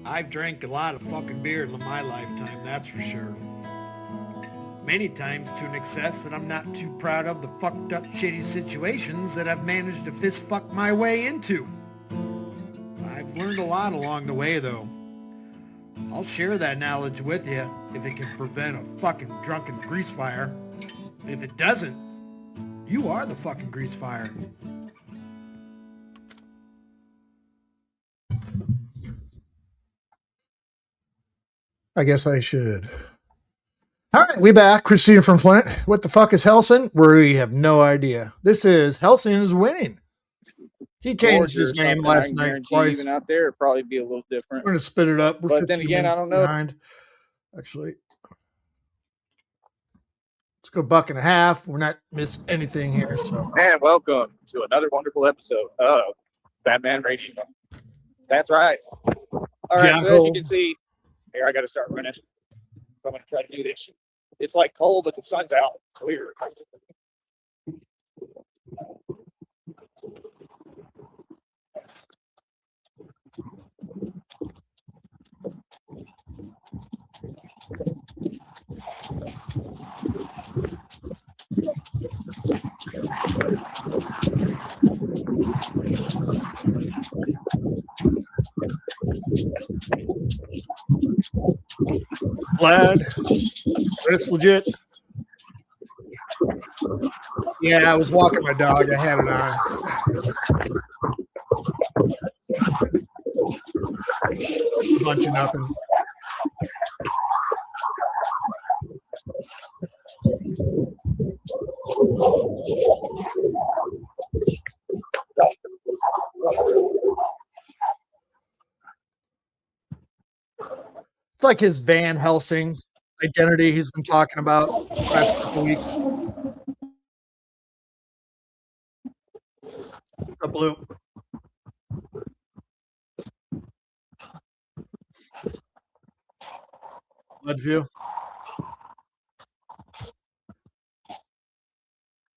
I've drank a lot of fucking beer in my lifetime, that's for sure. Many times to an excess that I'm not too proud of the fucked up shitty situations that I've managed to fist fuck my way into. I've learned a lot along the way though. I'll share that knowledge with you if it can prevent a fucking drunken grease fire. If it doesn't, you are the fucking grease fire. I guess I should. All right, we back. Christina from Flint. What the fuck is Helsing? We have no idea. This is Helsing is winning. He changed his name last night twice. Even out there, it'd probably be a little different. I'm going to spit it up. We're but 15 then again, minutes I don't know. behind. Actually, let's go $1.50. We're not missing anything here. So, and welcome to another wonderful episode of Batman Radio. That's right. All right, so as you can see, here I got to start running. I'm going to try to do this. It's like cold, but the sun's out. Clear. Vlad, that's legit. Yeah, I was walking my dog. I had it on. A bunch of nothing. It's like his Van Helsing identity he's been talking about the last couple of weeks. A blue. Leadview.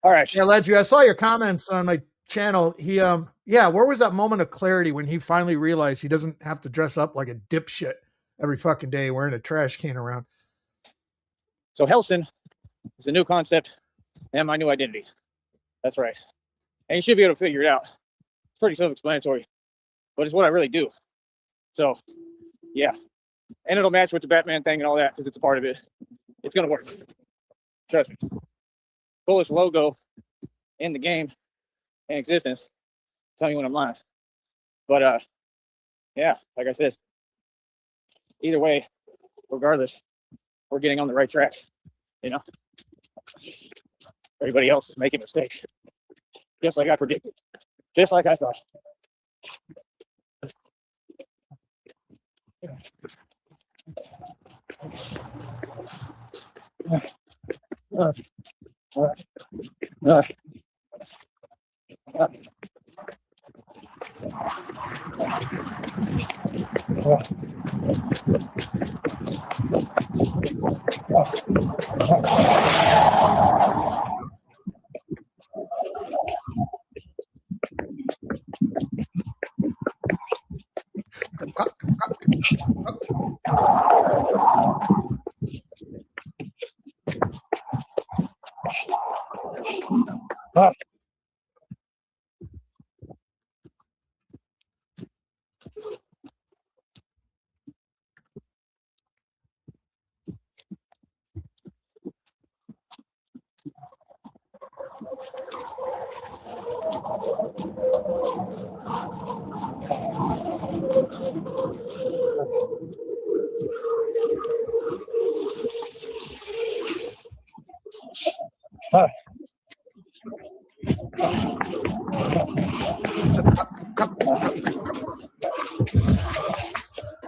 All right. Yeah, Leadview. I saw your comments on my channel. He where was that moment of clarity when he finally realized he doesn't have to dress up like a dipshit every fucking day wearing a trash can around? So Helsing is the new concept and my new identity. That's right. And you should be able to figure it out. It's pretty self-explanatory, but it's what I really do. So, yeah. And it'll match with the Batman thing and all that because it's a part of it. It's going to work. Trust me. Coolest logo in the game in existence. Tell me when I'm lying. But, yeah, like I said, either way, regardless, we're getting on the right track. You know, everybody else is making mistakes, just like I predicted, just like I thought.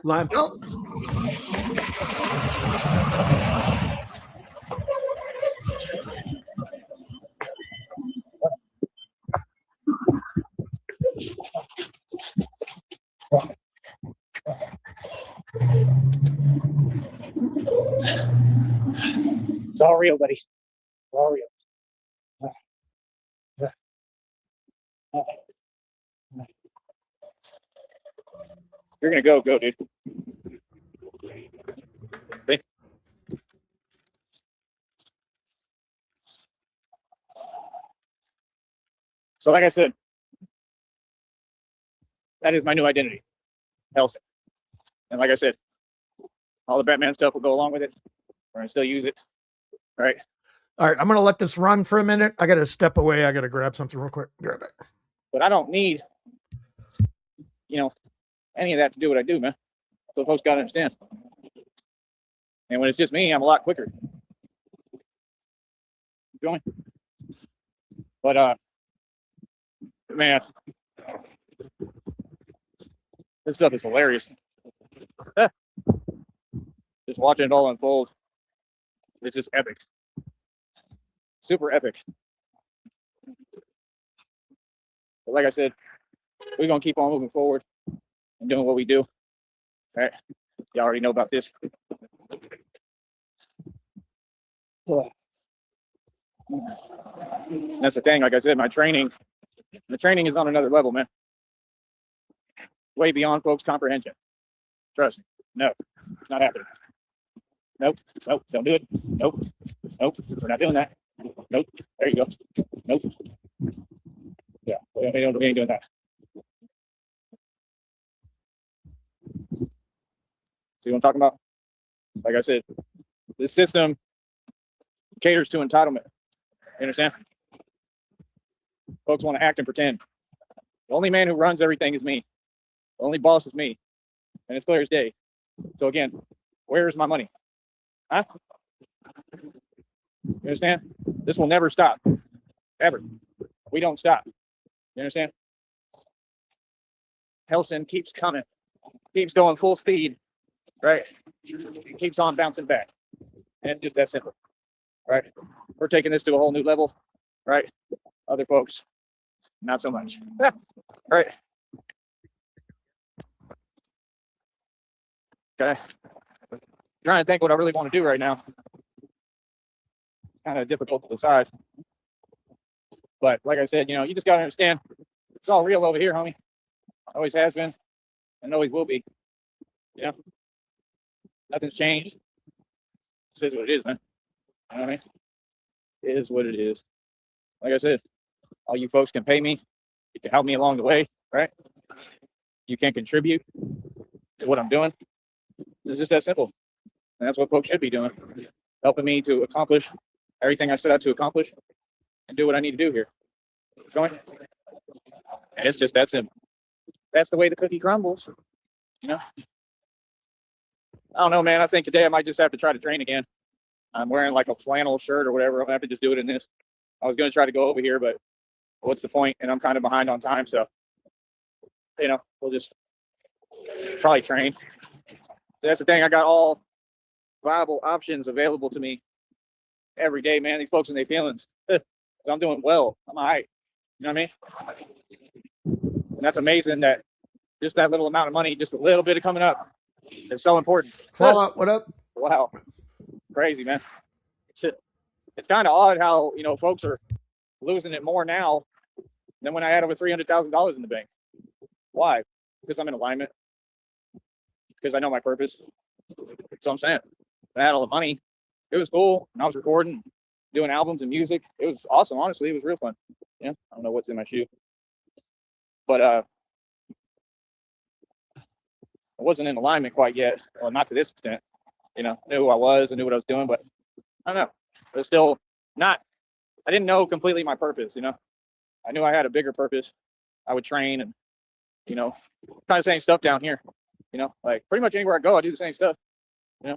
Lime belt. It's all real, buddy. It's all real. You're gonna go, dude. So like I said, that is my new identity, Hellsing. And like I said, all the Batman stuff will go along with it. We're gonna still use it. All right. All right, I'm gonna let this run for a minute. I gotta step away. I gotta grab something real quick. Be right back. But I don't need, any of that to do what I do, man. So folks gotta understand. And when it's just me, I'm a lot quicker. You feel me? But man, this stuff is hilarious. Just watching it all unfold. It's just epic. Super epic. But like I said, we're gonna keep on moving forward and doing what we do. All right. You already know about this. That's the thing. Like I said, the training is on another level, man. Way beyond folks' comprehension. Trust me. No, it's not happening. Nope. Nope. Don't do it. Nope. Nope. We're not doing that. Nope. There you go. Nope. Yeah, we ain't doing that. See what I'm talking about? Like I said, this system caters to entitlement. You understand? Folks want to act and pretend. The only man who runs everything is me. The only boss is me. And it's clear as day. So again, where's my money? Huh? You understand? This will never stop. Ever. We don't stop. You understand? Hellsing keeps coming. Keeps going full speed. Right? It keeps on bouncing back. And just that simple. Right? We're taking this to a whole new level. Right? Other folks, not so much. Right? Okay. Trying to think what I really want to do right now. It's kind of difficult to decide. But like I said, you just got to understand, it's all real over here, homie. Always has been and always will be. Nothing's changed. This is what it is, man. You know what I mean? It is what it is. Like I said, all you folks can pay me. You can help me along the way, right? You can contribute to what I'm doing. It's just that simple. And that's what folks should be doing. Helping me to accomplish everything I set out to accomplish and do what I need to do here. Going? And it's just that simple. That's the way the cookie crumbles. I don't know, man. I think today I might just have to try to train again. I'm wearing like a flannel shirt or whatever. I'm gonna have to just do it in this. I was gonna try to go over here, but what's the point? And I'm kind of behind on time, so we'll just probably train. So that's the thing. I got all viable options available to me every day, man. These folks and their feelings. I'm doing well. I'm all right. You know what I mean? And that's amazing that just that little amount of money, just a little bit of coming up, is so important. Fallout, what up? Wow. Crazy, man. It's kind of odd how, folks are losing it more now than when I had over $300,000 in the bank. Why? Because I'm in alignment. Because I know my purpose. So I'm saying, I had all the money. It was cool. And I was recording, doing albums and music. It was awesome. Honestly, it was real fun. I don't know what's in my shoe. But I wasn't in alignment quite yet. Well, not to this extent. Knew who I was and knew what I was doing, but I don't know. It was still not, I didn't know completely my purpose, I knew I had a bigger purpose. I would train and, kind of the same stuff down here, like pretty much anywhere I go, I do the same stuff, I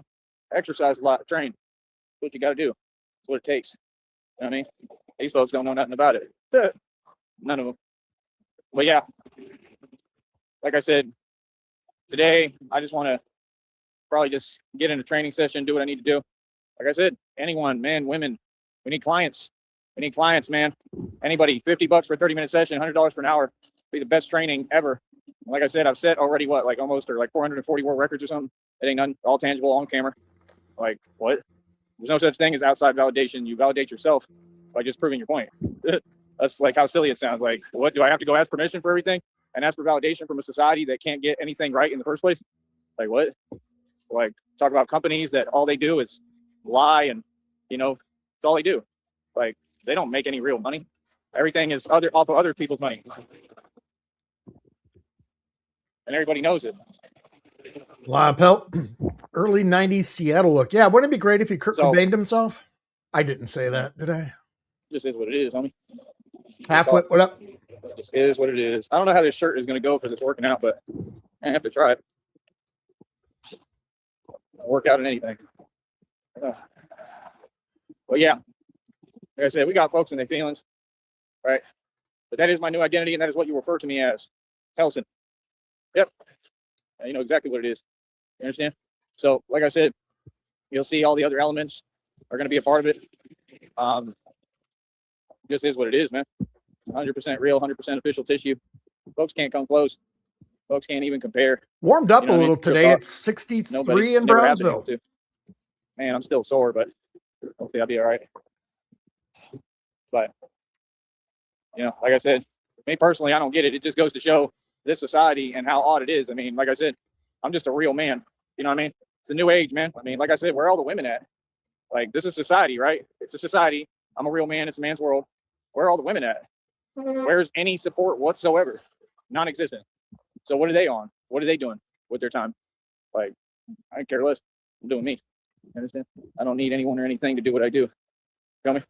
exercise a lot, train. That's what you got to do. That's what it takes. You know what I mean? These folks don't know nothing about it. None of them. But yeah, like I said, today, I just want to probably just get in a training session, do what I need to do. Like I said, anyone, men, women, we need clients. We need clients, man. Anybody, $50 for a 30-minute session, $100 for an hour, be the best training ever. Like I said, I've set already almost 440 world records or something. It ain't none, all tangible, on camera. Like, what? There's no such thing as outside validation. You validate yourself by just proving your point. That's like how silly it sounds. Like, what, do I have to go ask permission for everything and ask for validation from a society that can't get anything right in the first place? Like, what? Like, talk about companies that all they do is lie and, it's all they do. Like, they don't make any real money. Everything is off of other people's money. And everybody knows it. Lyle Pelt, early 90s Seattle look. Yeah, wouldn't it be great if he Kurt Cobained himself? I didn't say that, did I? Just is what it is, homie. Halfwit, what up? It just is what it is. I don't know how this shirt is going to go because it's working out, but I have to try it. I'll work out in anything. But yeah, like I said, we got folks in their feelings, right? But that is my new identity, and that is what you refer to me as, Helson. Yep. You know exactly what it is. You understand? So, like I said, you'll see all the other elements are going to be a part of it. Just is what it is, man. 100% real, 100% official tissue. Folks can't come close. Folks can't even compare. Warmed up a little today. It's 63 in Brownsville. Man, I'm still sore, but hopefully I'll be all right. But, you know, like I said, me personally, I don't get it. It just goes to show this society and how odd it is. I mean, like I said, I'm just a real man. You know what I mean? It's the new age, man. I mean, like I said, where are all the women at? Like, this is society, right? It's a society. I'm a real man. It's a man's world. Where are all the women at? Where's any support whatsoever? Non-existent. So what are they on? What are they doing with their time? Like, I don't care less. I'm doing me. You understand? I don't need anyone or anything to do what I do. Feel me?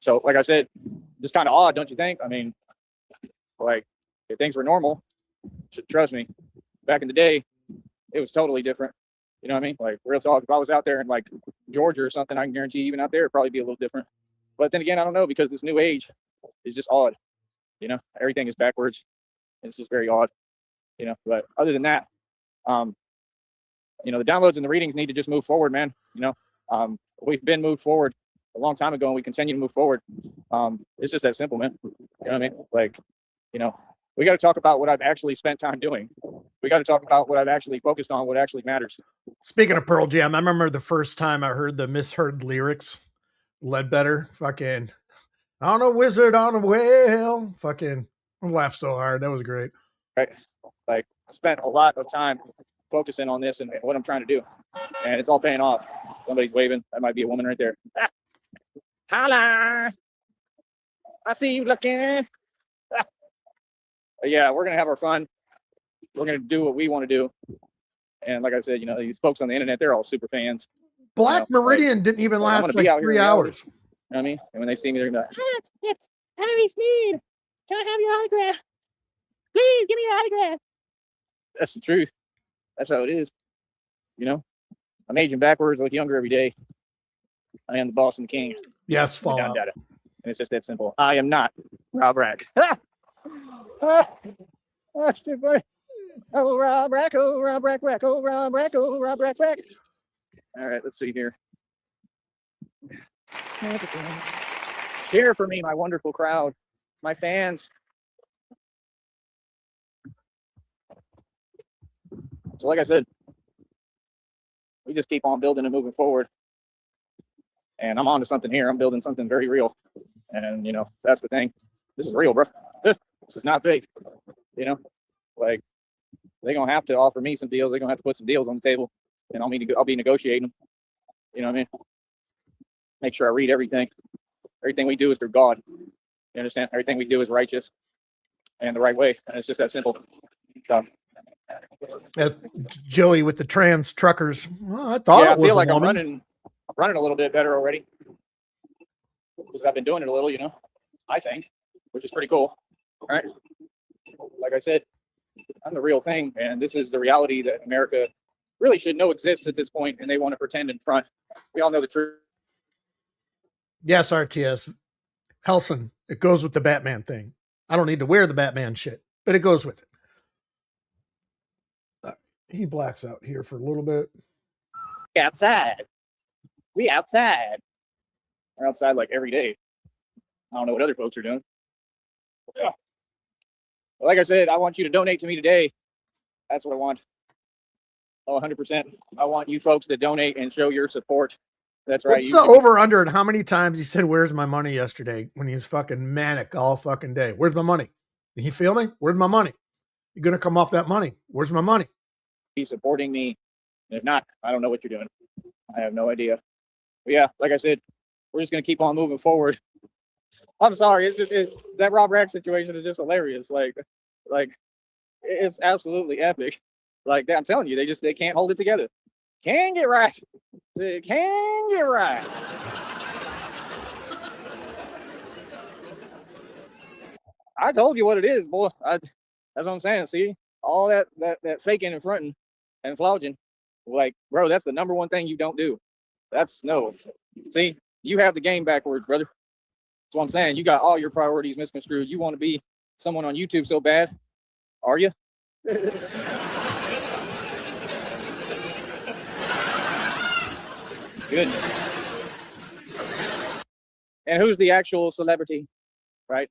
So, like I said, just kind of odd, don't you think? I mean, like, if things were normal, trust me, back in the day, it was totally different. You know what I mean? Like, real talk, if I was out there in like Georgia or something, I can guarantee even out there it'd probably be a little different. But then again, I don't know, because this new age is just odd. You know, everything is backwards. It's just very odd. You know, but other than that, you know, the downloads and the readings need to just move forward, man. You know, we've been moved forward a long time ago, and we continue to move forward. It's just that simple, man. You know what I mean? Like, you know, we got to talk about what I've actually spent time doing. We got to talk about what I've actually focused on, what actually matters. Speaking of Pearl Jam, I remember the first time I heard the misheard lyrics. Ledbetter, fucking, on a wizard on a whale. Fucking, I laughed so hard. That was great. Right. Like, I spent a lot of time focusing on this and what I'm trying to do, and it's all paying off. Somebody's waving. That might be a woman right there. Ah. Holla! I see you looking. Ah. Yeah, we're gonna have our fun. We're gonna do what we want to do. And like I said, you know, these folks on the internet, they're all super fans. Black Meridian didn't even last like 3 hours. You know what I mean? And when they see me, they're gonna be like, it's Tommy Sneed. Can I have your autograph? Please give me your autograph. That's the truth. That's how it is. You know, I'm aging backwards, look younger every day. I am the boss and the king. Yes, Fallout. And it's just that simple. I am not Rob Rack. That's too funny. Oh, Rob Rack, oh, Rob Rack, Rack, oh, Rob Rack, oh, Rob Rack, Rack. All right, let's see here. Cheer for me, my wonderful crowd, my fans. So like I said, we just keep on building and moving forward. And I'm on to something here. I'm building something very real. And, you know, that's the thing. This is real, bro. This is not fake. You know, like, they're going to have to offer me some deals. They're going to have to put some deals on the table. And I'll be negotiating them. You know what I mean? Make sure I read everything. Everything we do is through God. You understand? Everything we do is righteous and the right way. And it's just that simple. So, Joey with the trans truckers. Well, I thought it was feel like a I'm woman. running a little bit better already. Because I've been doing it a little, you know, I think, which is pretty cool. All right. Like I said, I'm the real thing. And this is the reality that America really should know exists at this point, and they want to pretend in front. We all know the truth. Yes, RTS. Helson, it goes with the Batman thing. I don't need to wear the Batman shit, but it goes with it. He blacks out here for a little bit. Outside. We outside. We're outside like every day. I don't know what other folks are doing. Yeah. Like I said, I want you to donate to me today. That's what I want. Oh, 100%. I want you folks to donate and show your support. That's right. What's the over under and how many times he said, "Where's my money?" yesterday when he was fucking manic all fucking day? Where's my money? Did he feel me? Where's my money? You're going to come off that money. Where's my money? Be supporting me. And if not, I don't know what you're doing. I have no idea. But yeah, like I said, we're just going to keep on moving forward. I'm sorry. It's just that Rob Rack situation is just hilarious. Like it's absolutely epic. Like I'm telling you, they can't hold it together. Can get right. They can get right. I told you what it is, boy. That's what I'm saying. See, all that faking and fronting and flogging, like, bro, that's the number one thing you don't do. That's no. See, you have the game backwards, brother. That's what I'm saying. You got all your priorities misconstrued. You want to be someone on YouTube so bad, are you? Good. And who's the actual celebrity, right?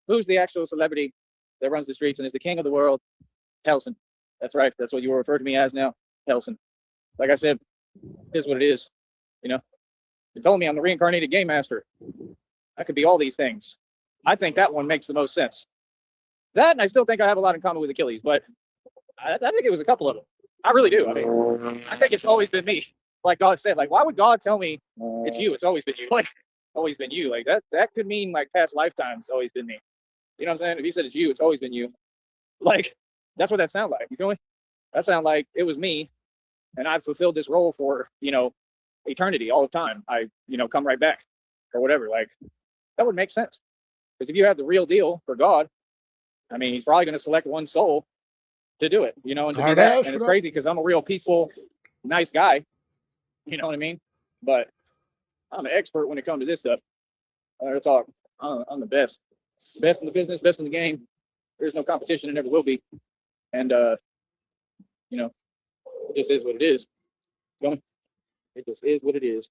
Who's the actual celebrity that runs the streets and is the king of the world? Helson. That's right. That's what you will refer to me as now. Helson. Like I said, it is what it is. You know, you told me I'm the reincarnated game master. I could be all these things. I think that one makes the most sense. That, and I still think I have a lot in common with Achilles, but I think it was a couple of them. I really do. I mean, I think it's always been me. Like God said, like, why would God tell me it's you? It's always been you. Like, always been you. Like that could mean like past lifetimes. Always been me. You know what I'm saying? If he said it's you, it's always been you. Like, that's what that sounds like. You feel me? That sounds like it was me, and I've fulfilled this role for, eternity, all the time. I, come right back or whatever. Like, that would make sense. Because if you have the real deal for God, I mean, he's probably going to select one soul to do it, and to do that. And it's crazy because I'm a real peaceful, nice guy. You know what I mean? But I'm an expert when it comes to this stuff. Let's talk. I'm the best. Best in the business, best in the game. There's no competition and never will be. And, it just is what it is. It just is what it is.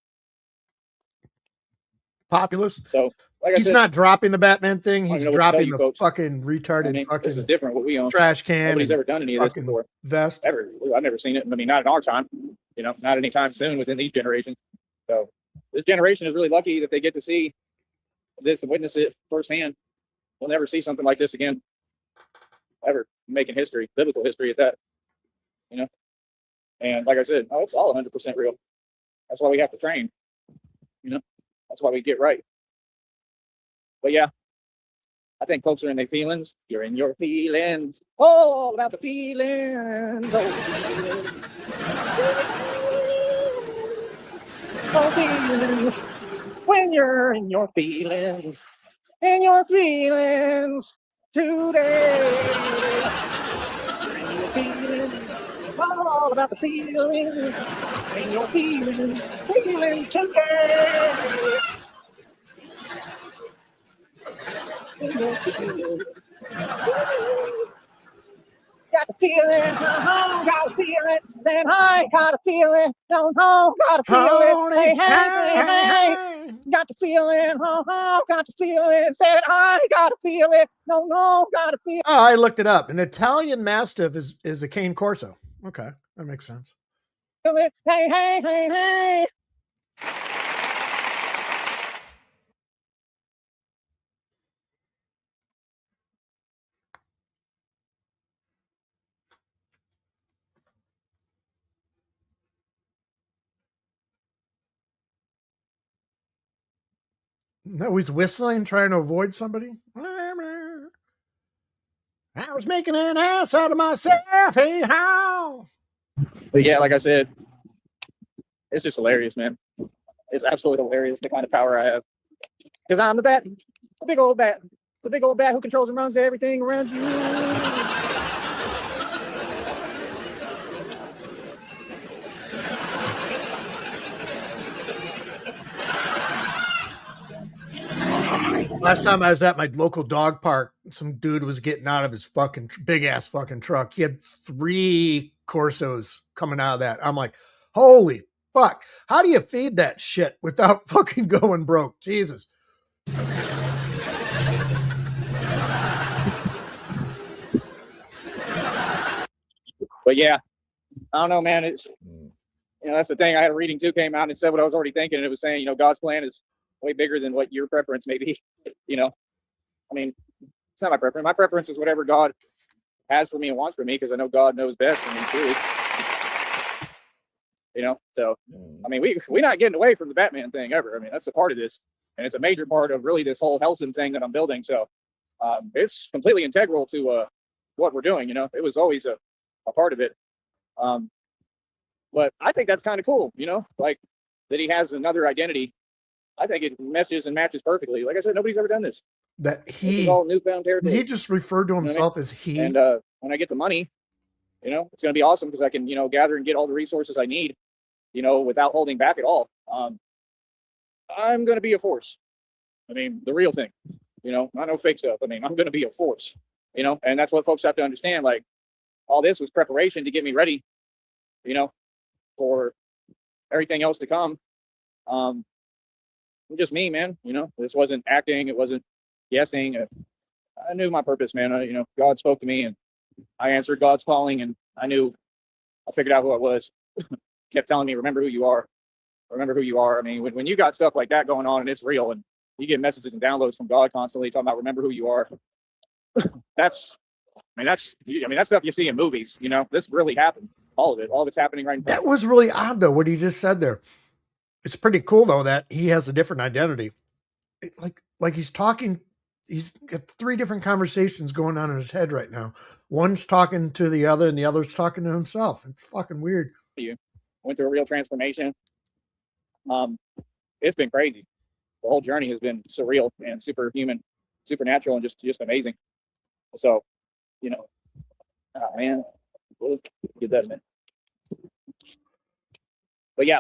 Populous. So, like he's not dropping the Batman thing. He's dropping the fucking retarded fucking this is different what we own. Trash can. Nobody's ever done any of this before. Vest. Ever. I've never seen it. I mean, not in our time. Not anytime soon within these generations. So this generation is really lucky that they get to see this and witness it firsthand. We'll never see something like this again. Ever. Making history, biblical history at that. And like I said, it's all 100% real. That's why we have to train. That's why we get right. But yeah, I think folks are in their feelings. You're in your feelings. All about the feelings. Oh, feelings. When you're in your feelings. In your feelings today. In your feelings. All about the feelings. In your feelings. Feeling today. Got the feeling, got a feeling, saying I got a feeling, don't know, got a feeling, hey, hey, got the feeling, got the feeling, said I got a feeling, no, got a feeling. Oh, I looked it up. An Italian Mastiff is a cane corso. Okay, that makes sense. Hey, hey. No, he's whistling, trying to avoid somebody. I was making an ass out of myself. Hey, how? But yeah, like I said, it's just hilarious, man. It's absolutely hilarious the kind of power I have. Because I'm the bat, the big old bat who controls and runs everything around you. Last time I was at my local dog park, some dude was getting out of his fucking big ass fucking truck. He had 3 Corsos coming out of that. I'm like, holy fuck. How do you feed that shit without fucking going broke? Jesus. But yeah, I don't know, man. It's, that's the thing. I had a reading too, came out and said what I was already thinking. And it was saying, God's plan is way bigger than what your preference may be. I mean, it's not my preference. My preference is whatever God has for me and wants for me, because I know God knows best for me too. So I mean, we're not getting away from the Batman thing ever. I mean, that's a part of this, and it's a major part of really this whole Helson thing that I'm building. So it's completely integral to what we're doing. You know, it was always a part of it. But I think that's kind of cool, you know, like that he has another identity. I think it meshes and matches perfectly. Like I said, nobody's ever done this. That This is all newfound territory. he just referred to himself as he. And when I get the money, you know, it's going to be awesome because I can, you know, gather and get all the resources I need, you know, without holding back at all. I'm going to be a force. I mean, the real thing, you know, not no fake stuff. I mean, I'm going to be a force, you know, and that's what folks have to understand. Like, all this was preparation to get me ready, you know, for everything else to come. Just me, man, you know, this wasn't acting. It wasn't guessing. I knew my purpose, man. You know, God spoke to me and I answered God's calling, and I figured out who I was. Kept telling me, remember who you are. Remember who you are. I mean, when you got stuff like that going on and it's real and you get messages and downloads from God constantly talking about remember who you are. That's stuff you see in movies, you know. This really happened. All of it's happening right now. That was really odd though, what he just said there. It's pretty cool though that he has a different identity. Like he's talking, he's got 3 different conversations going on in his head right now. One's talking to the other and the other's talking to himself. It's fucking weird. You went through a real transformation. It's been crazy. The whole journey has been surreal and superhuman, supernatural, and just amazing. So, you know, oh man, we'll get that in. But yeah,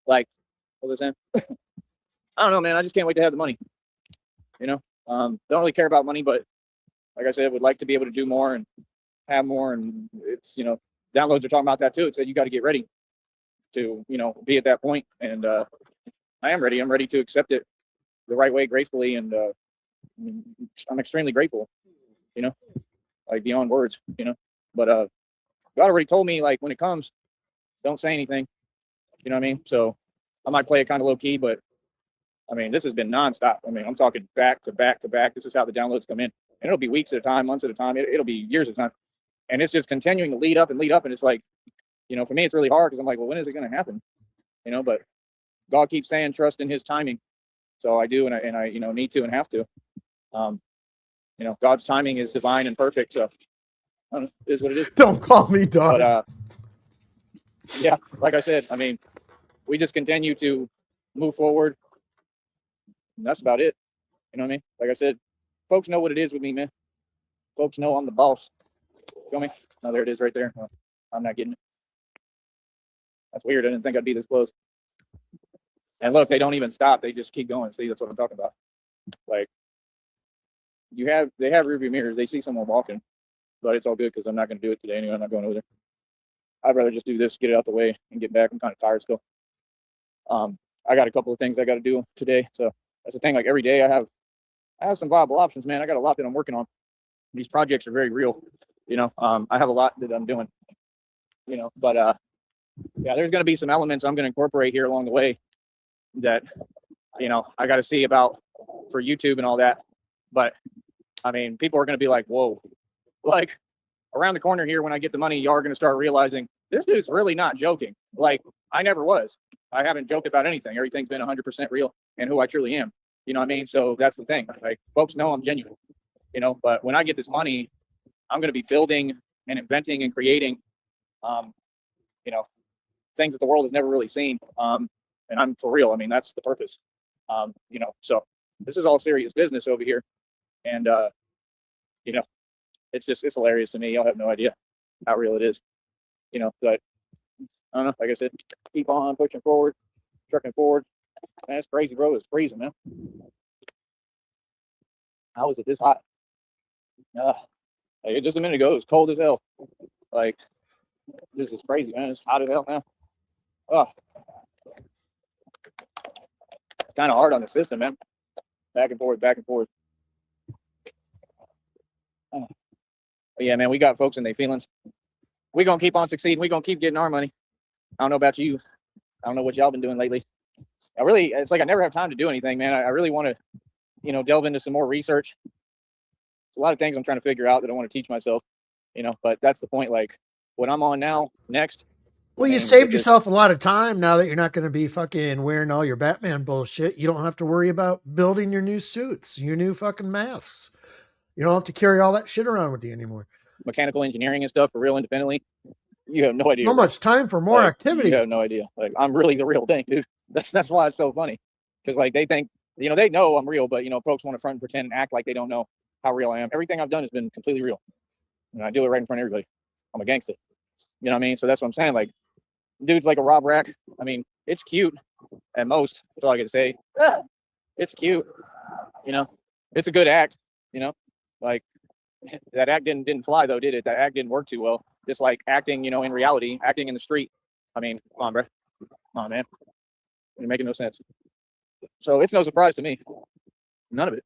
like, what was I saying? I don't know, man. I just can't wait to have the money. You know, don't really care about money, but like I said, would like to be able to do more and have more. And it's, you know, downloads are talking about that too. It said you got to get ready to, you know, be at that point. And I am ready. I'm ready to accept it the right way, gracefully, and I'm extremely grateful. You know, like beyond words. You know, but God already told me, like, when it comes, don't say anything. You know what I mean? So I might play it kind of low key, but I mean, this has been nonstop. I mean, I'm talking back to back to back. This is how the downloads come in, and it'll be weeks at a time, months at a time. It'll be years at a time, and it's just continuing to lead up and lead up. And it's like, you know, for me, it's really hard because I'm like, well, when is it going to happen? You know, but God keeps saying, trust in His timing. So I do, and I, you know, need to and have to. You know, God's timing is divine and perfect. So I don't know, it is what it is. Don't call me dog. But yeah, like I said, I mean, we just continue to move forward. And that's about it. You know what I mean? Like I said, folks know what it is with me, man. Folks know I'm the boss. Feel me? Oh, there it is right there. Oh, I'm not getting it. That's weird. I didn't think I'd be this close. And look, they don't even stop. They just keep going. See, that's what I'm talking about. Like, they have rearview mirrors. They see someone walking, but it's all good because I'm not going to do it today anyway. I'm not going over there. I'd rather just do this, get it out the way, and get back. I'm kind of tired still. I got a couple of things I got to do today, so that's the thing. Like every day, I have some viable options, man. I got a lot that I'm working on. These projects are very real, you know. I have a lot that I'm doing, you know. But yeah, there's going to be some elements I'm going to incorporate here along the way that, you know, I got to see about for YouTube and all that. But I mean, people are going to be like, whoa, like around the corner here when I get the money, y'all are going to start realizing this dude's really not joking. Like, I never was. I haven't joked about anything. Everything's been 100% real and who I truly am. You know what I mean? So that's the thing. Like, folks know I'm genuine, you know, but when I get this money, I'm going to be building and inventing and creating, you know, things that the world has never really seen. And I'm for real. I mean, that's the purpose. You know, so this is all serious business over here. And, you know, it's hilarious to me. Y'all have no idea how real it is, you know, but I don't know. Like I said, keep on pushing forward, trucking forward. Man, it's crazy, bro. It's freezing, man. How is it this hot? Like just a minute ago, it was cold as hell. Like, this is crazy, man. It's hot as hell now. It's kind of hard on the system, man. Back and forth, back and forth. But yeah, man, we got folks in their feelings. We're going to keep on succeeding. We're going to keep getting our money. I don't know about you. I don't know what y'all been doing lately. It's like I never have time to do anything, man. I really want to, you know, delve into some more research. There's a lot of things I'm trying to figure out that I want to teach myself, you know, but that's the point. Like what I'm on now, next, Well, you things saved with this. yourself a lot of time now that you're not going to be fucking wearing all your Batman bullshit. You don't have to worry about building your new suits, your new fucking masks. You don't have to carry all that shit around with you anymore. Mechanical engineering and stuff for real independently. You have no idea. So bro. much time for more You activities. have no idea. Like, I'm really the real thing, dude. That's why it's so funny. Because like they think, they know I'm real, but folks want to front and pretend and act like they don't know how real I am. Everything I've done has been completely real. And I do it right in front of everybody. I'm a gangster. You know what I mean? So that's what I'm saying. Like, dude's like a Rob Rack. I mean, it's cute at most. That's all I can say. It's cute. It's a good act. Like that act didn't fly though, did it? That act didn't work too well. Just like acting, in reality, acting in the street. I mean, come on, bro. Come on, man. You're making no sense. So it's no surprise to me. None of it.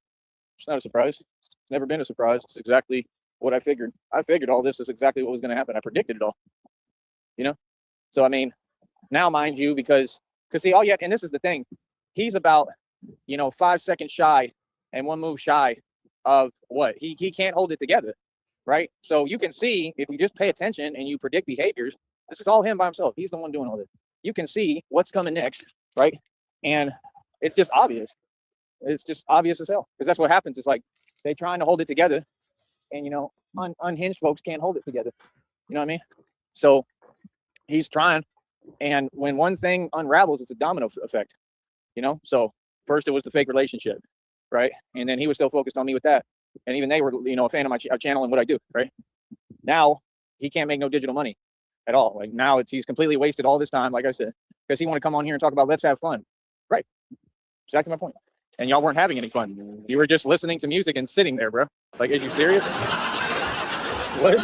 It's not a surprise. It's never been a surprise. It's exactly what I figured. I figured all this is exactly what was going to happen. I predicted it all. So I mean, now mind you, because see, all yet, and this is the thing, he's about 5 seconds shy and one move shy of what he can't hold it together, right? So you can see if you just pay attention and you predict behaviors, this is all him by himself. He's the one doing all this. You can see what's coming next, right? And it's just obvious. It's just obvious as hell, because that's what happens. It's like they trying to hold it together, and unhinged folks can't hold it together. You know what I mean? So he's trying, and when one thing unravels, it's a domino effect. So first it was the fake relationship, right? And then he was still focused on me with that, and even they were a fan of my channel and what I do, right? Now he can't make no digital money at all. Like now he's completely wasted all this time, like I said, because he want to come on here and talk about let's have fun, right? Exactly my point. And y'all weren't having any fun. You were just listening to music and sitting there, bro. Like, are you serious? What?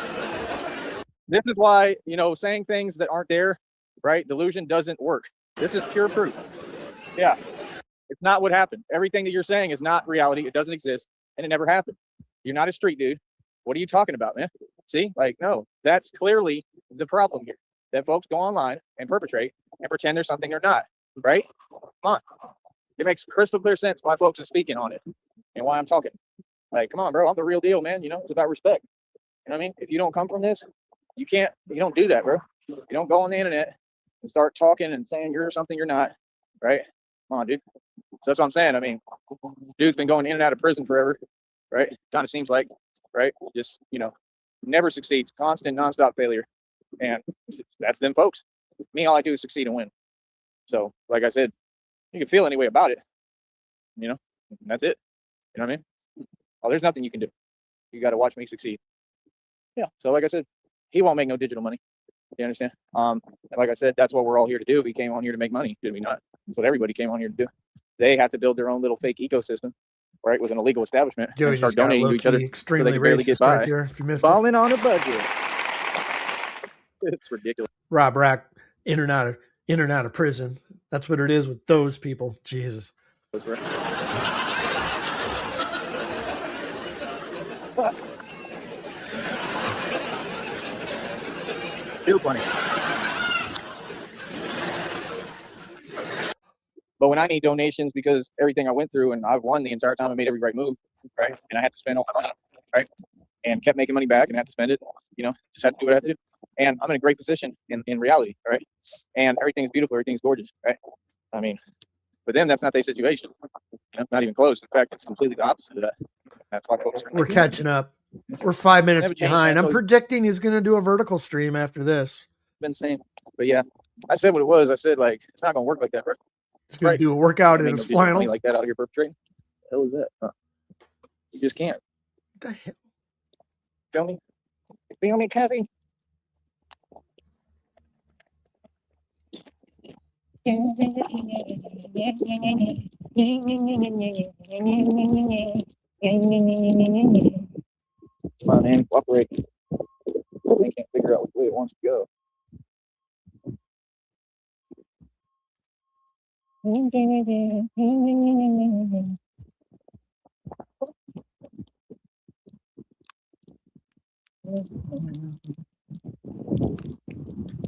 This is why, saying things that aren't there, right? Delusion doesn't work. This is pure proof. Yeah. It's not what happened. Everything that you're saying is not reality. It doesn't exist, and it never happened. You're not a street dude. What are you talking about, man? See? Like, no, that's clearly the problem here. That folks go online and perpetrate and pretend there's something they're not, right? Come on. It makes crystal clear sense why folks are speaking on it and why I'm talking. Like, come on, bro, I'm the real deal, man. It's about respect. You know what I mean? If you don't come from this, you don't do that, bro. You don't go on the internet and start talking and saying you're something you're not, right? Come on, dude. So that's what I'm saying. I mean, dude's been going in and out of prison forever, right? Kind of seems like, right? Just, never succeeds. Constant, nonstop failure. And that's them folks. Me, all I do is succeed and win. So, like I said, you can feel any way about it, and that's it. You know what I mean? Oh, there's nothing you can do. You got to watch me succeed. Yeah. So, like I said, he won't make no digital money. You understand? And like I said, that's what we're all here to do. We came on here to make money, did we not? That's what everybody came on here to do. They have to build their own little fake ecosystem, right, with an illegal establishment, Joey and start just got donating to each other low-key so extremely they can barely get racist by. right there. If you missed it, Falling on a budget. It's ridiculous. Rob Rack in and out of prison. That's what it is with those people. Jesus. Too funny. But when I need donations, because everything I went through and I've won the entire time, I made every right move, right? And I had to spend all my money, right? And kept making money back and had to spend it, just had to do what I had to do. And I'm in a great position in reality, right? And everything's beautiful, everything's gorgeous, right? I mean, for them, that's not their situation. Not even close. In fact, it's completely the opposite of that. That's why folks are We're catching up. We're 5 minutes behind. I'm predicting he's going to do a vertical stream after this. Been saying, but yeah, I said what it was. I said, like, it's not going to work like that, bro. He's going to do a workout in his flannel. Like that out here perpetrating. What the hell is that? Huh? You just can't. What the hell? Feel me? Feel me, Kathy? Come on, man, cooperate. They can't figure out which way it wants to go.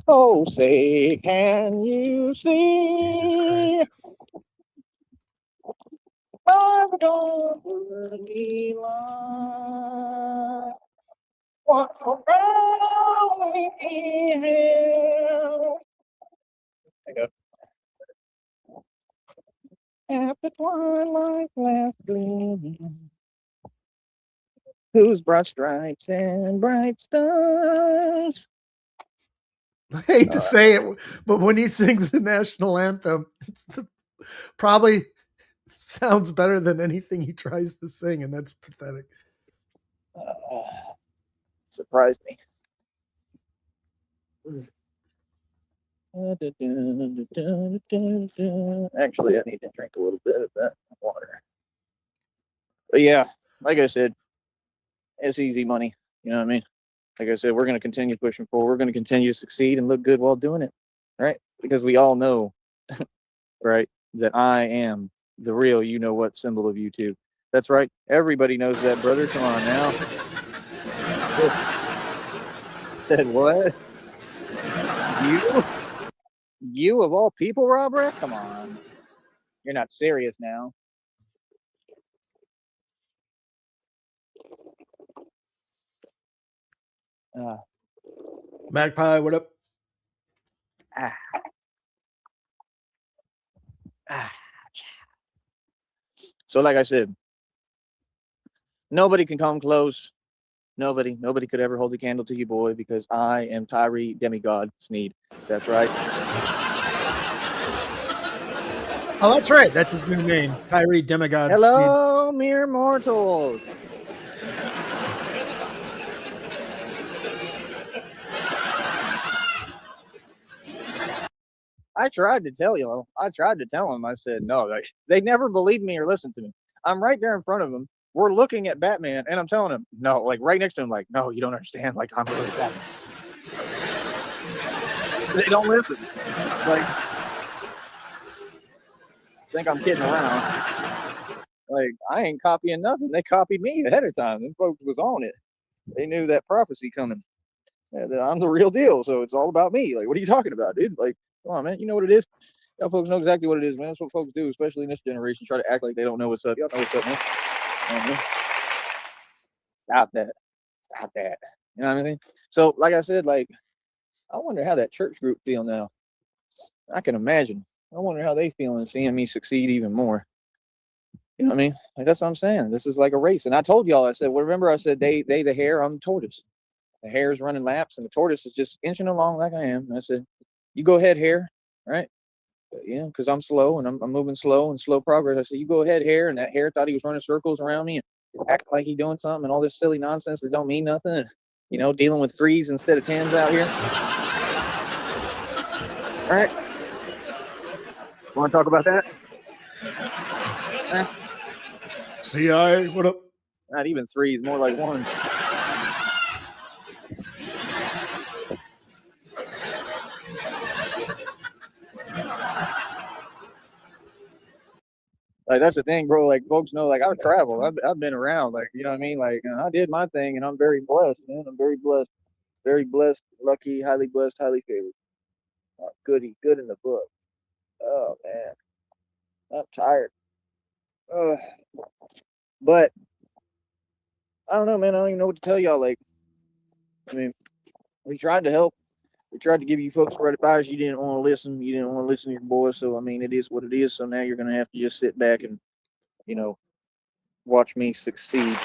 Oh, say, can you see? Jesus Christ. By the dawn's early light, what around me twilight last gleaming, whose broad stripes and bright stars. I hate to say it, but when he sings the national anthem, probably sounds better than anything he tries to sing, and that's pathetic. Surprised me. Actually, I need to drink a little bit of that water. But yeah, like I said, it's easy money. You know what I mean? Like I said, we're going to continue pushing forward. We're going to continue to succeed and look good while doing it, right? Because we all know, right, that I am the real you-know-what symbol of YouTube. That's right. Everybody knows that, brother. Come on now. Said what? You of all people, Robert? Come on. You're not serious now. Magpie, what up? So like I said, nobody can come close. Nobody could ever hold a candle to you, boy, because I am Tyree Demigod Sneed. That's right. Oh, that's right. That's his new name, Tyree Demigod. Hello, mere mortals. I tried to tell you. I tried to tell them. I said no. They never believed me or listened to me. I'm right there in front of them. We're looking at Batman, and I'm telling him no. Like right next to him, like no, you don't understand. Like I'm really Batman. They don't listen. Like think I'm kidding around. Like I ain't copying nothing. They copied me ahead of time. Them folks was on it. They knew that prophecy coming. And I'm the real deal. So it's all about me. Like, what are you talking about, dude? Like, come on, man. You know what it is? Y'all folks know exactly what it is, man. That's what folks do, especially in this generation. Try to act like they don't know what's up. Y'all know what's up, man. Stop that. Stop that. You know what I mean? So, like I said, like, I wonder how that church group feel now. I can imagine. I wonder how they feeling seeing me succeed even more. You know what I mean? Like that's what I'm saying. This is like a race. And I told y'all, I said, well, remember I said they the hare, I'm the tortoise. The hare is running laps and the tortoise is just inching along like I am. And I said, you go ahead, hare, right? Yeah, because I'm slow and I'm moving slow and slow progress. I said, you go ahead, hare. And that hare thought he was running circles around me and acting like he doing something and all this silly nonsense that don't mean nothing. And, you know, dealing with 3s instead of 10s out here. All right. Want to talk about that? CI, what up? Not even 3s, more like 1s. Like that's the thing, bro. Like folks know, like I've traveled, I've been around, like you know what I mean. Like I did my thing, and I'm very blessed, man. I'm very blessed, lucky, highly blessed, highly favored. Good in the book. Oh man, I'm tired. But I don't know, man. I don't even know what to tell y'all. Like, I mean, we tried to help. We tried to give you folks right advice. You didn't want to listen. You didn't want to listen to your boys. So I mean, it is what it is. So now you're gonna have to just sit back and, you know, watch me succeed.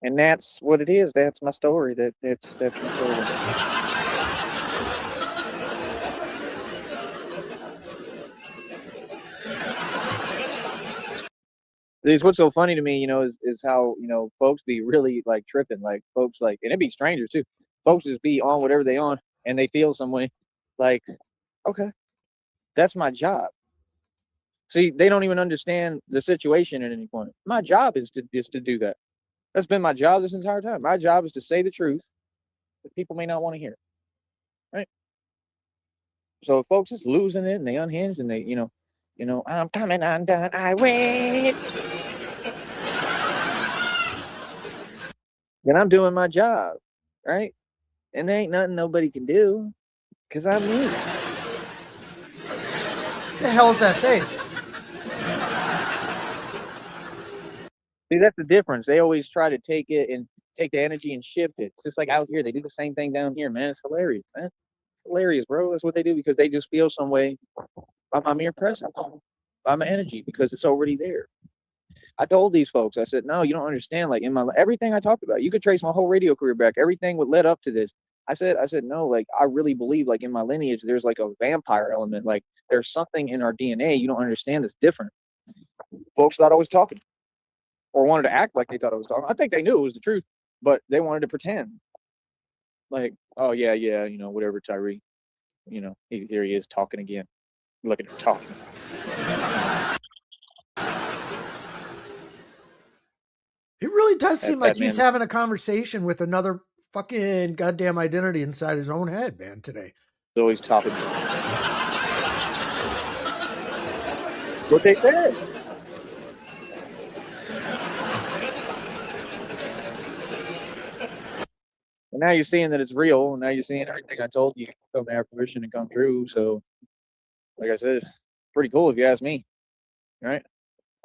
And that's what it is. That's my story. That's my story. What's so funny to me, you know, is how, you know, folks be really like tripping, like folks like, and it be strangers too. Folks just be on whatever they on and they feel some way. Like, okay, that's my job. See, they don't even understand the situation at any point. My job is to do that. That's been my job this entire time. My job is to say the truth that people may not want to hear. Right? So if folks is losing it and they unhinged and they, you know, I'm coming undone, I wait. Then I'm doing my job, right? And there ain't nothing nobody can do because I'm me. The hell is that face? See, that's the difference. They always try to take it and take the energy and shift it. It's just like out here, they do the same thing down here, man. It's hilarious, man. It's hilarious, bro. That's what they do because they just feel some way by my mere presence, by my energy, because it's already there. I told these folks, I said, no, you don't understand. Like in my everything I talked about, you could trace my whole radio career back. Everything would led up to this. I said, no, like I really believe, like in my lineage, there's like a vampire element. Like there's something in our DNA you don't understand that's different. Folks thought I was talking, or wanted to act like they thought I was talking. I think they knew it was the truth, but they wanted to pretend. Like, oh yeah, you know, whatever, Tyree. You know, here he is talking again. Look at him talking. It really does seem like man. he's having a conversation with another fucking goddamn identity inside his own head, man, today. He's always talking. What they said. And now you're seeing that it's real, and now you're seeing everything I told you come to fruition and come true. So, like I said, pretty cool if you ask me. Right?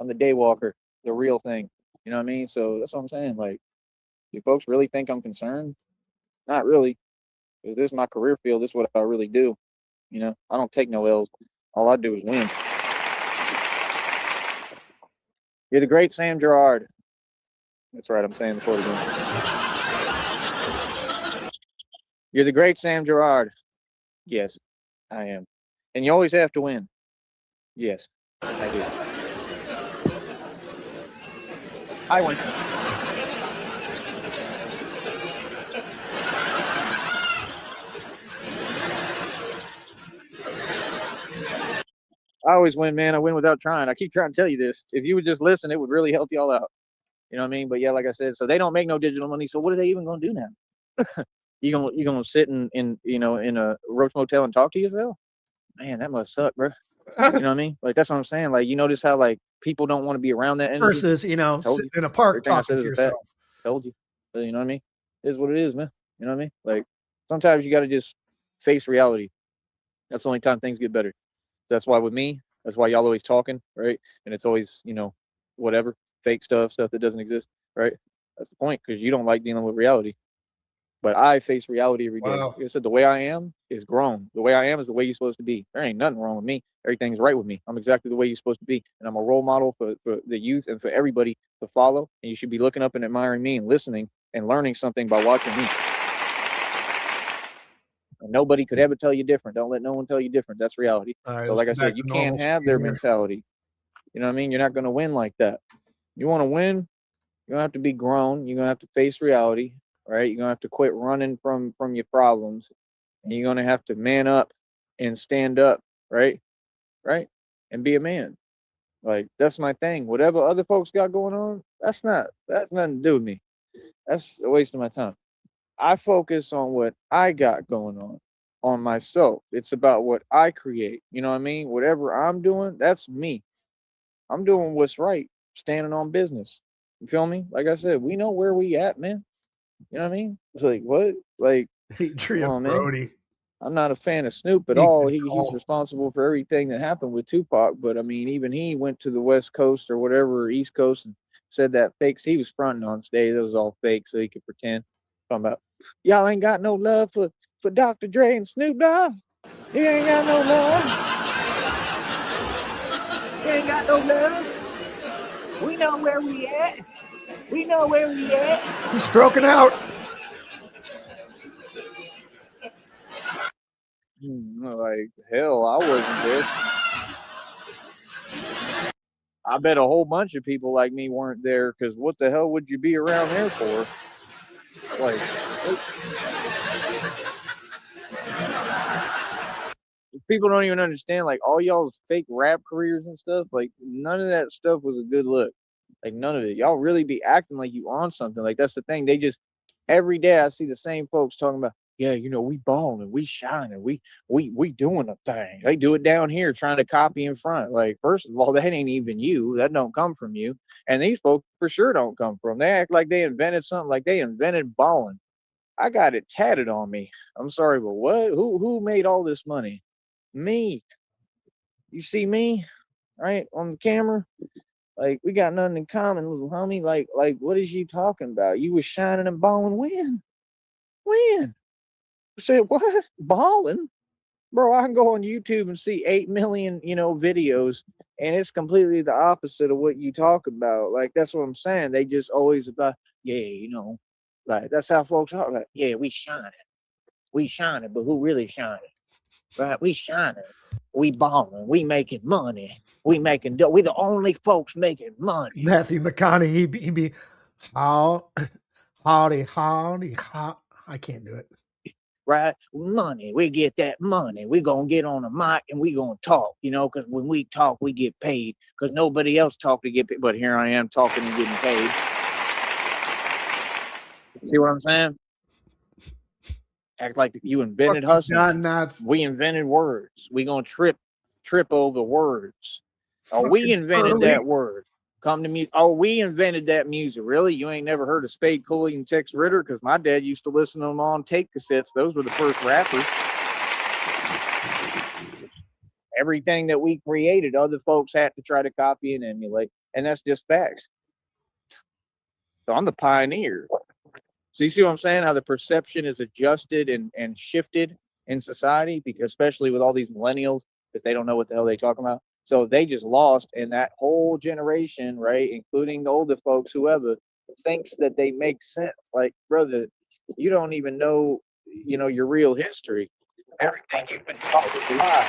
I'm the day walker, the real thing. You know what I mean? So that's what I'm saying. Like, do folks really think I'm concerned? Not really. Because this is my career field. This is what I really do. You know, I don't take no L's. All I do is win. You're the great Sam Gerard. That's right. I'm saying the quote again. You're the great Sam Gerard. Yes, I am. And you always have to win. Yes, I do. I win. I always win, man. I win without trying. I keep trying to tell you this. If you would just listen, it would really help y'all out. You know what I mean? But yeah, like I said, so they don't make no digital money. So what are they even gonna do now? you gonna sit in you know in a Roach Motel and talk to yourself? Man, that must suck, bro. You know what I mean? Like that's what I'm saying. Like you notice how like people don't want to be around that energy versus sitting in a park talking to yourself. Told you. So, you know what I mean? It is what it is, man. You know what I mean? Like sometimes you got to just face reality. That's the only time things get better. That's why with me, that's why y'all always talking, right? And it's always, you know, whatever, fake stuff that doesn't exist, right? That's the point, because you don't like dealing with reality. But I face reality every day. Wow. Like I said, the way I am is grown. The way I am is the way you're supposed to be. There ain't nothing wrong with me. Everything's right with me. I'm exactly the way you're supposed to be. And I'm a role model for the youth and for everybody to follow. And you should be looking up and admiring me and listening and learning something by watching me. And nobody could ever tell you different. Don't let no one tell you different. That's reality. Right, so like I said, you can't have their mentality. You know what I mean? You're not going to win like that. You want to win, you're going to have to be grown. You're going to have to face reality, right? You're going to have to quit running from your problems. And you're going to have to man up and stand up, right? Right? And be a man. Like, that's my thing. Whatever other folks got going on, that's nothing to do with me. That's a waste of my time. I focus on what I got going on myself. It's about what I create. You know what I mean? Whatever I'm doing, that's me. I'm doing what's right, standing on business. You feel me? Like I said, we know where we at, man. You know what I mean? It's like, what? Like, Adrian come on, Brody. Man. I'm not a fan of Snoop at all. He's responsible for everything that happened with Tupac. But I mean, even he went to the West Coast or whatever, or East Coast, and said that fakes he was fronting on stage. That was all fake, so he could pretend. Talking about y'all ain't got no love for Dr. Dre and Snoop Dogg. You ain't got no love. You ain't got no love. We know where we at. We know where we at. He's stroking out. Like hell, I wasn't there. I bet a whole bunch of people like me weren't there, because what the hell would you be around there for? Like, people don't even understand, like, all y'all's fake rap careers and stuff, like, none of that stuff was a good look. Like, none of it. Y'all really be acting like you on something. Like, that's the thing. They just, every day I see the same folks talking about, yeah, you know, we balling and we shining, we doing a thing. They do it down here trying to copy in front. Like, first of all, that ain't even you. That don't come from you. And these folks for sure don't come from. They act like they invented something, like they invented balling. I got it tatted on me. I'm sorry, but what? Who made all this money? Me. You see me, right, on the camera? Like, we got nothing in common, little homie. Like, what is you talking about? You was shining and balling when? When? I said, what? Balling? bro, I can go on YouTube and see 8 million, videos, and it's completely the opposite of what you talk about. Like, that's what I'm saying. They just always about, yeah, like that's how folks are. Like, yeah, we shining, but who really shining? Right? We shining, we balling, we making money, we making dough. We the only folks making money. Matthew McConaughey, he'd be how, howdy, how. I can't do it. Right? Money. We get that money. We gonna get on a mic and we gonna talk, because when we talk, we get paid. Because nobody else talk to get paid. But here I am talking and getting paid. See what I'm saying? Act like you invented hustling. John Knotts. We invented words. We gonna trip over words. Oh, we invented that word. Come to me. Oh, we invented that music. Really? You ain't never heard of Spade Cooley and Tex Ritter? Because my dad used to listen to them on tape cassettes. Those were the first rappers. Everything that we created, other folks had to try to copy and emulate. And that's just facts. So I'm the pioneer. So you see what I'm saying? How the perception is adjusted and shifted in society, because especially with all these millennials, because they don't know what the hell they talking about. So they just lost, and that whole generation, right, including the older folks, whoever, thinks that they make sense. Like, brother, you don't even know, your real history. Everything you've been taught is a lie.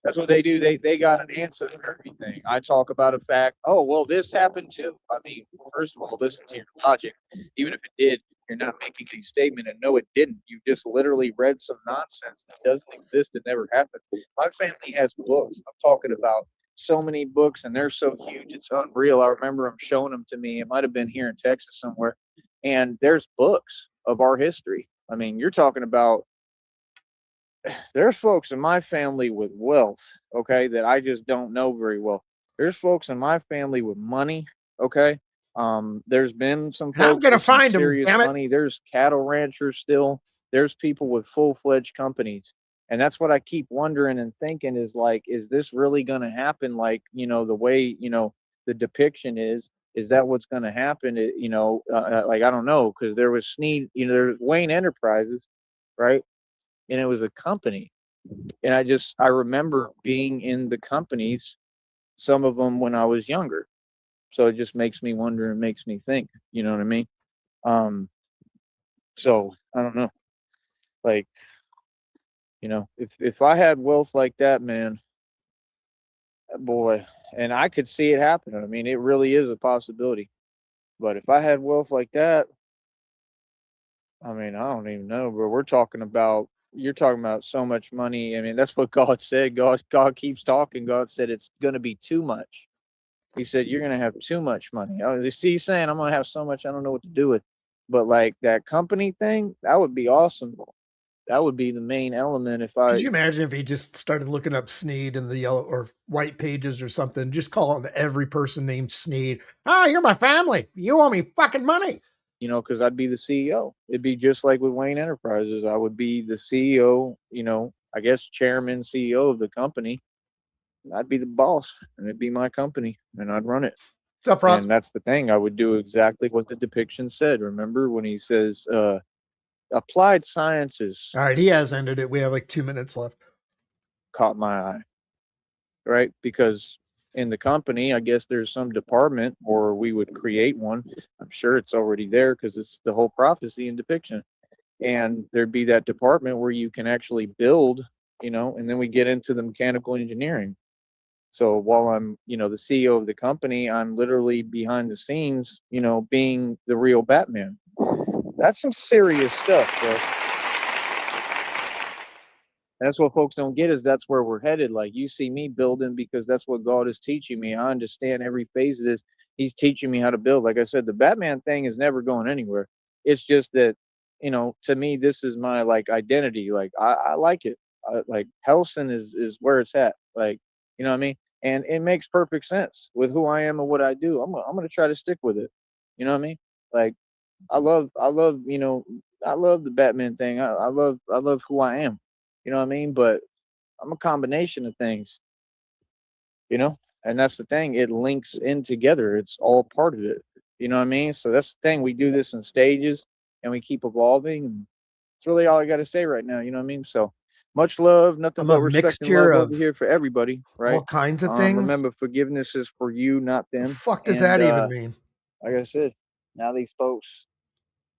That's what they do. They got an answer for everything. I talk about a fact. Oh, well, this happened too. I mean, first of all, listen to your logic. Even if it did, you're not making a statement, and no, it didn't. You just literally read some nonsense that doesn't exist and never happened. My family has books. I'm talking about so many books, and they're so huge, it's unreal. I remember them showing them to me. It might have been here in Texas somewhere, and there's books of our history. I mean, you're talking about, there's folks in my family with wealth, okay, that I just don't know very well. There's folks in my family with money, okay. There's been some folks I'm gonna with some find them. serious Damn it. money. There's cattle ranchers still. There's people with full-fledged companies, and that's what I keep wondering and thinking is like, is this really going to happen? Like, the way the depiction is that what's going to happen? Like, I don't know, because there was Sneed, there's Wayne Enterprises, right? And it was a company, and I remember being in the companies, some of them when I was younger. So it just makes me wonder and makes me think, you know what I mean? So I don't know, like, if I had wealth like that, man, boy, and I could see it happening. I mean, it really is a possibility. But if I had wealth like that, I mean, I don't even know, but you're talking about so much money. I mean, that's what God said. God keeps talking. God said it's going to be too much. He said you're going to have too much money. He's saying I'm going to have so much I don't know what to do with. But like that company thing, that would be awesome. That would be the main element. Could you imagine if he just started looking up Sneed in the yellow or white pages or something, just calling every person named Sneed? Oh, you're my family. You owe me fucking money. Because I'd be the CEO. It'd be just like with Wayne Enterprises. I would be the CEO, I guess chairman, CEO of the company. I'd be the boss, and it'd be my company, and I'd run it. What's up, Ross? And that's the thing. I would do exactly what the depiction said. Remember when he says, applied sciences. All right, he has ended it. We have like 2 minutes left. Caught my eye, right? Because in the company, I guess there's some department, or we would create one. I'm sure it's already there because it's the whole prophecy and depiction. And there'd be that department where you can actually build, and then we get into the mechanical engineering. So while I'm, the CEO of the company, I'm literally behind the scenes, being the real Batman. That's some serious stuff, bro. That's what folks don't get, is that's where we're headed. Like, you see me building because that's what God is teaching me. I understand every phase of this. He's teaching me how to build. Like I said, the Batman thing is never going anywhere. It's just that, to me, this is my like identity. Like, I like it. Like Helson is where it's at. Like, you know what I mean? And it makes perfect sense with who I am and what I do. I'm gonna try to stick with it. You know what I mean? Like, I love, I love the Batman thing. I love who I am. You know what I mean? But I'm a combination of things, and that's the thing. It links in together. It's all part of it. You know what I mean? So that's the thing. We do this in stages, and we keep evolving. That's really all I got to say right now. You know what I mean? So much love, nothing I'm but a respect and mixture love of over here for everybody, right? all kinds of things. Remember, forgiveness is for you, not The them. fuck does And that even mean? like I said, now these folks,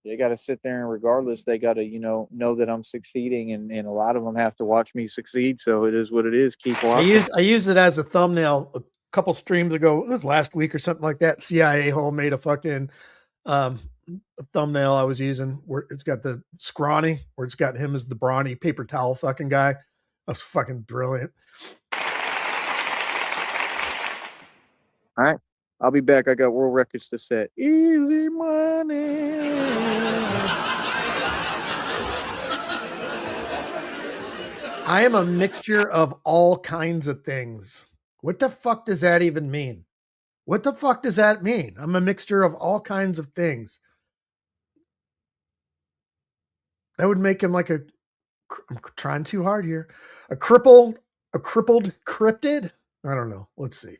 they got to sit there and regardless, they got to, know that I'm succeeding, and a lot of them have to watch me succeed. So it is what it is. Keep watching. I used it as a thumbnail a couple streams ago. It was last week or something like that. CIA hole made a fucking a thumbnail I was using where it's got the scrawny, where it's got him as the brawny paper towel fucking guy. That's fucking brilliant. All right. I'll be back. I got world records to set. Easy money. I am a mixture of all kinds of things. What the fuck does that even mean? What the fuck does that mean? I'm a mixture of all kinds of things. That would make him like I'm trying too hard here. A crippled cryptid? I don't know. Let's see.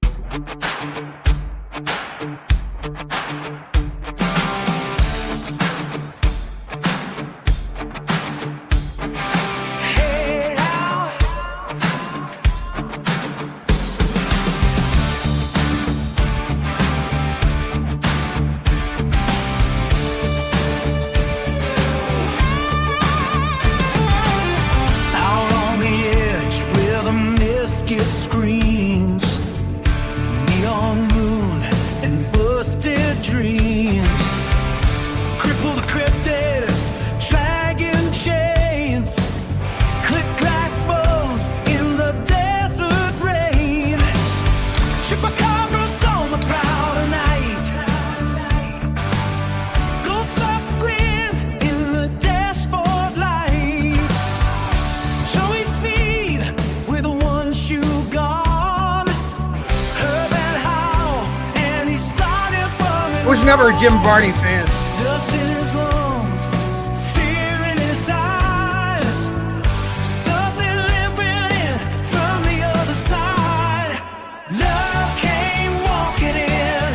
Screens, neon moon, and busted dreams. Crippled cryptids, dragon chains, click clack bones in the desert rain. Chupacabras on the prowl tonight. Gold soft grin in the dashboard light. Joey Sneed with one shoe gone. Was never a Jim Varney fan. Dust in his lungs, fear in his eyes, something limping in from the other side. Love came walking in,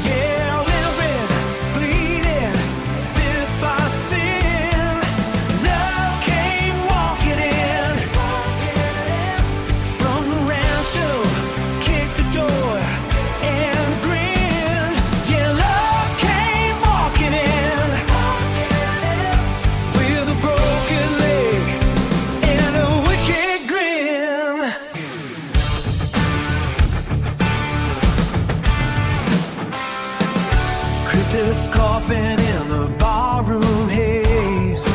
yeah, limping, bleeding, bit by sin. Love came walking in, from the rancho, kicked the door. Coughing in the barroom haze.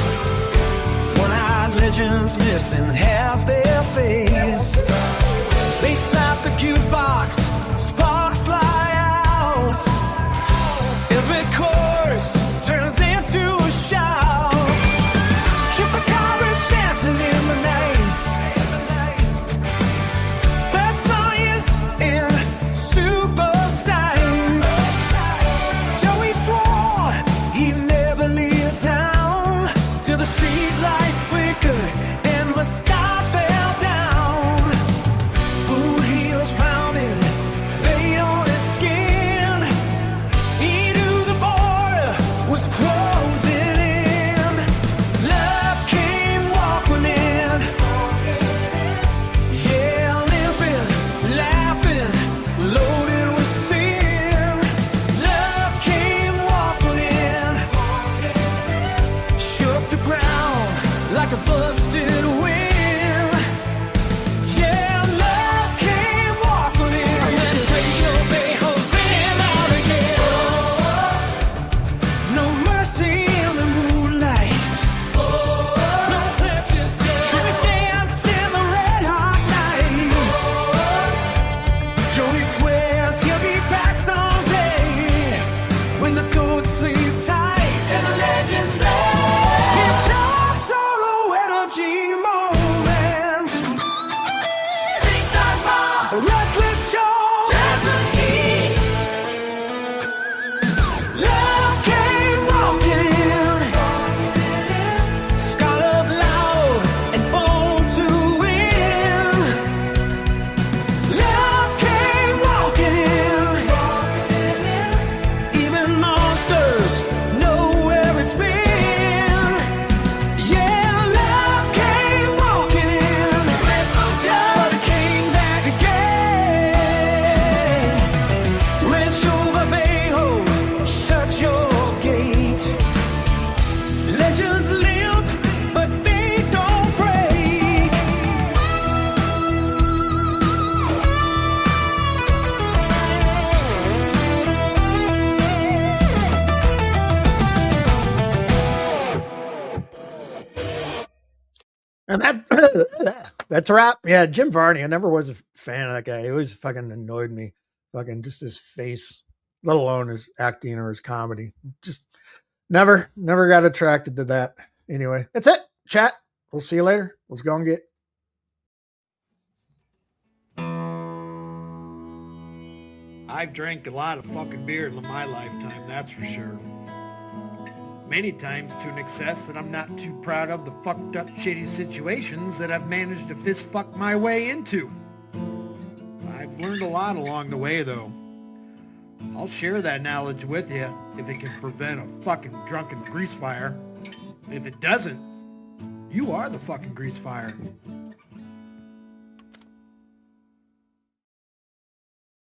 One-eyed legends missing half their face. They slap the jukebox, sparks fly out. Every chorus turns into a shout. Chupacabra chanting in the night. Bad science and super style. He never leave town till the street lights flickered and the sky fell down. And that's a wrap. Yeah, Jim Varney. I never was a fan of that guy. He always fucking annoyed me. Fucking just his face, let alone his acting or his comedy. Just never got attracted to that. Anyway, that's it. Chat. We'll see you later. Let's go and get. I've drank a lot of fucking beer in my lifetime, that's for sure. Many times to an excess that I'm not too proud of the fucked up shitty situations that I've managed to fist fuck my way into. I've learned a lot along the way though. I'll share that knowledge with you if it can prevent a fucking drunken grease fire. If it doesn't, you are the fucking grease fire.